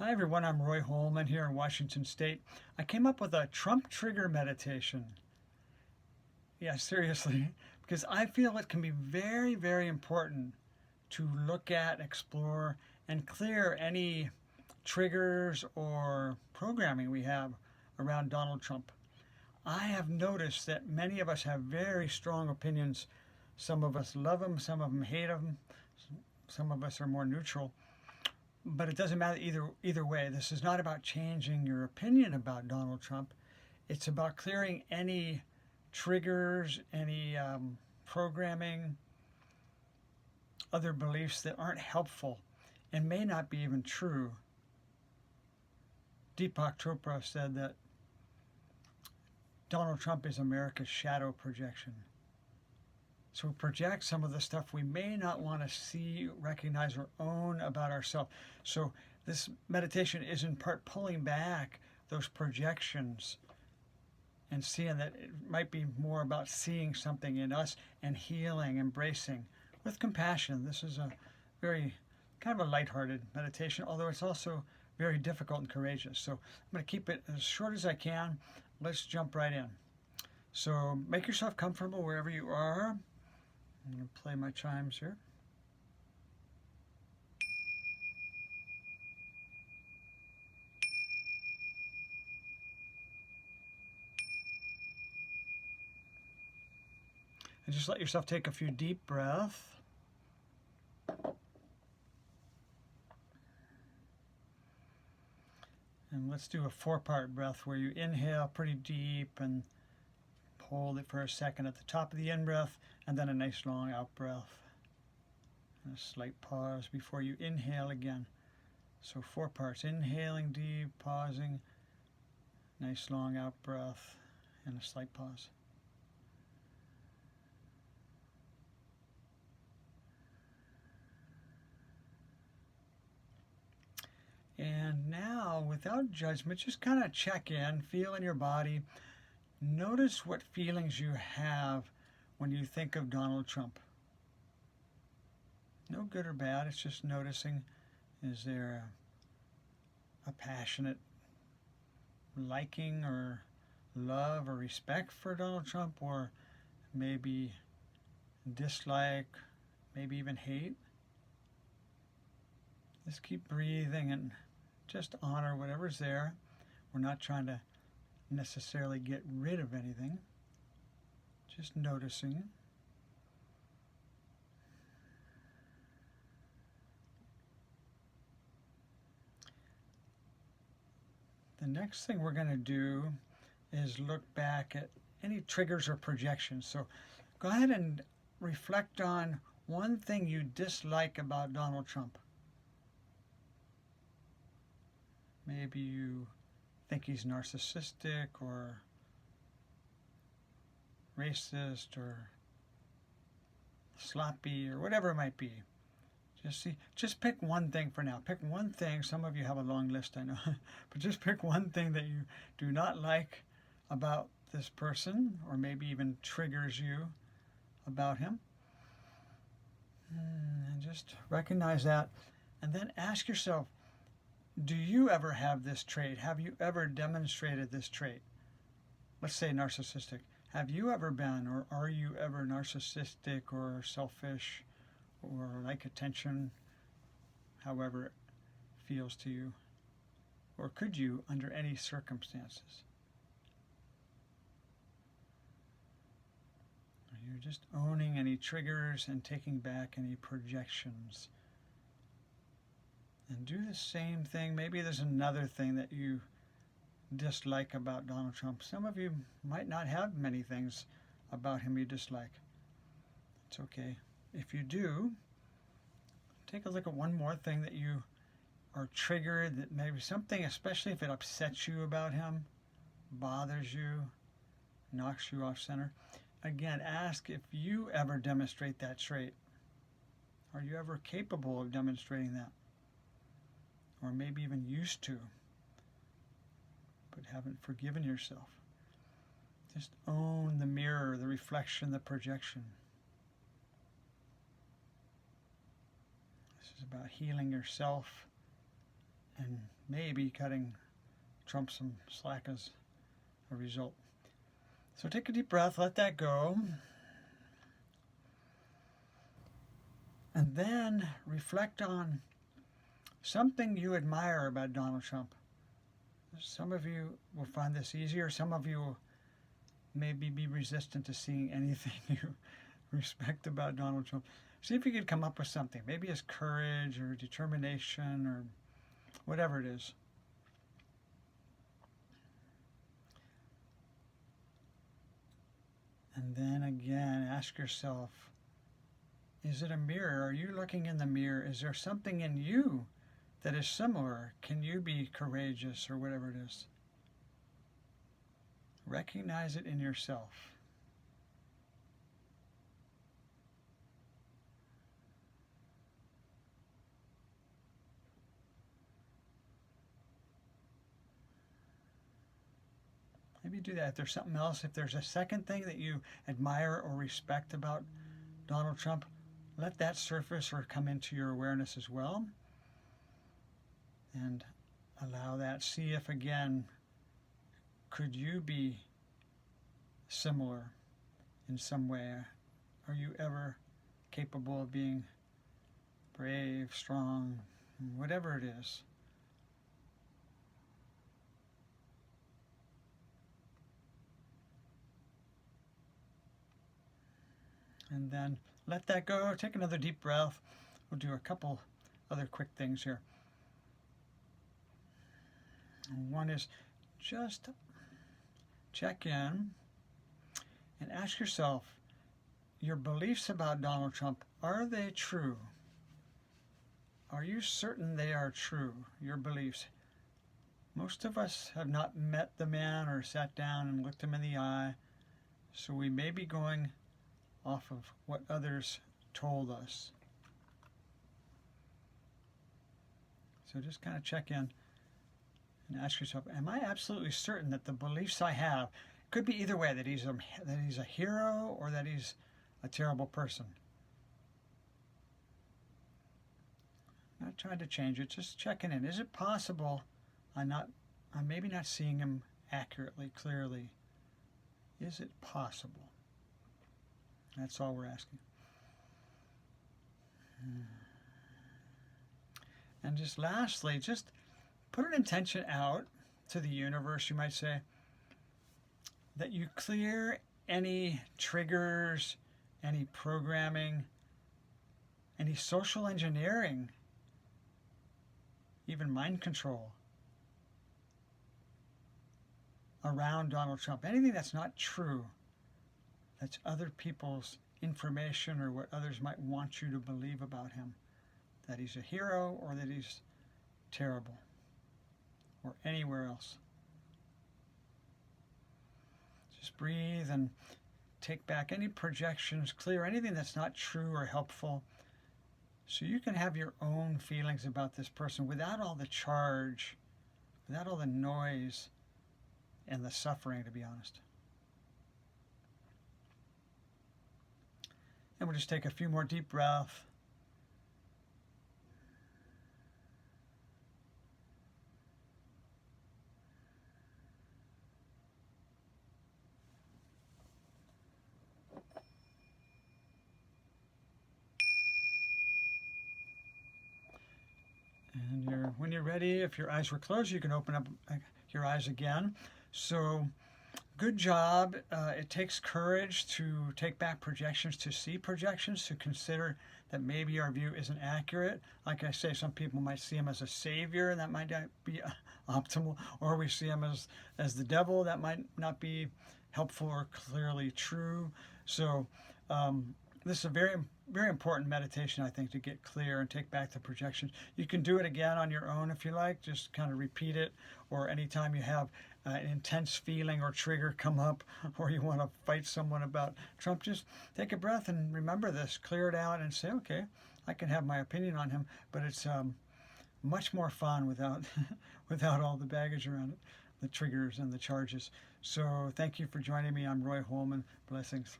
Hi everyone, I'm Roy Holman here in Washington State. I came up with a Trump trigger meditation. Yeah, seriously, because I feel it can be very, very important to look at, explore, and clear any triggers or programming we have around Donald Trump. I have noticed that many of us have very strong opinions. Some of us love him, some of them hate him, some of us are more neutral. But it doesn't matter either way. This is not about changing your opinion about Donald Trump. It's about clearing any triggers, any programming, other beliefs that aren't helpful and may not be even true. Deepak Chopra said that Donald Trump is America's shadow projection. So we project some of the stuff we may not want to see, recognize, or own about ourselves. So this meditation is in part pulling back those projections and seeing that it might be more about seeing something in us and healing, embracing with compassion. This is a very kind of a lighthearted meditation, although it's also very difficult and courageous. So I'm going to keep it as short as I can. Let's jump right in. So make yourself comfortable wherever you are. I'm going to play my chimes here. And just let yourself take a few deep breaths. And let's do a 4-part breath where you inhale pretty deep and hold it for a second at the top of the in breath, and then a nice long out breath. And a slight pause before you inhale again. So 4 parts: inhaling deep, pausing, nice long out breath, and a slight pause. And now, without judgment, just kind of check in, feel in your body. Notice what feelings you have when you think of Donald Trump. No good or bad, it's just noticing. Is there a passionate liking or love or respect for Donald Trump, or maybe dislike, maybe even hate? Just keep breathing and just honor whatever's there. We're not trying to necessarily get rid of anything, just noticing. The next thing we're going to do is look back at any triggers or projections. So go ahead and reflect on one thing you dislike about Donald Trump. Maybe you think he's narcissistic or racist or sloppy or whatever it might be. Just pick one thing for now. Pick one thing. Some of you have a long list, I know, but just pick one thing that you do not like about this person, or maybe even triggers you about him. And just recognize that, and then ask yourself, do you ever have this trait? Have you ever demonstrated this trait? Let's say narcissistic. Have you ever been, or are you ever narcissistic or selfish or like attention, however it feels to you? Or could you under any circumstances? You're just owning any triggers and taking back any projections. And do the same thing. Maybe there's another thing that you dislike about Donald Trump. Some of you might not have many things about him you dislike. It's okay. If you do, take a look at one more thing that you are triggered, that maybe something, especially if it upsets you about him, bothers you, knocks you off center. Again, ask if you ever demonstrate that trait. Are you ever capable of demonstrating that? Or maybe even used to, but haven't forgiven yourself. Just own the mirror, the reflection, the projection. This is about healing yourself and maybe cutting Trump some slack as a result. So take a deep breath, let that go, and then reflect on something you admire about Donald Trump. Some of you will find this easier. Some of you will maybe be resistant to seeing anything you respect about Donald Trump. See if you could come up with something. Maybe his courage or determination or whatever it is. And then again, ask yourself, is it a mirror? Are you looking in the mirror? Is there something in you that is similar? Can you be courageous or whatever it is? Recognize it in yourself. Maybe do that. If there's something else, if there's a second thing that you admire or respect about Donald Trump, let that surface or come into your awareness as well. And allow that. See if, again, could you be similar in some way? Are you ever capable of being brave, strong, whatever it is? And then let that go. Take another deep breath. We'll do a couple other quick things here. One is just check in and ask yourself, your beliefs about Donald Trump, are they true? Are you certain they are true, your beliefs? Most of us have not met the man or sat down and looked him in the eye, so we may be going off of what others told us. So just kind of check in and ask yourself, am I absolutely certain that the beliefs I have, could be either way, that he's a hero or that he's a terrible person? Not trying to change it, just checking in. Is it possible I'm maybe not seeing him accurately, clearly? Is it possible? That's all we're asking. And just lastly, just put an intention out to the universe, you might say, that you clear any triggers, any programming, any social engineering, even mind control around Donald Trump. Anything that's not true, that's other people's information or what others might want you to believe about him, that he's a hero or that he's terrible or anywhere else. Just breathe and take back any projections, clear anything that's not true or helpful, so you can have your own feelings about this person without all the charge, without all the noise and the suffering, to be honest. And we'll just take a few more deep breaths. And when you're ready, if your eyes were closed, you can open up your eyes again. So good job. It takes courage to take back projections, to see projections, to consider that maybe our view isn't accurate. Like I say, some people might see him as a savior, and that might not be optimal, or we see him as the devil. That might not be helpful or clearly true. So this is a very, very important meditation, I think, to get clear and take back the projections. You can do it again on your own if you like. Just kind of repeat it, or anytime you have an intense feeling or trigger come up, or you want to fight someone about Trump, just take a breath and remember this, clear it out and say, okay, I can have my opinion on him, but it's much more fun without without all the baggage around it, the triggers and the charges. So thank you for joining me. I'm Roy Holman. Blessings.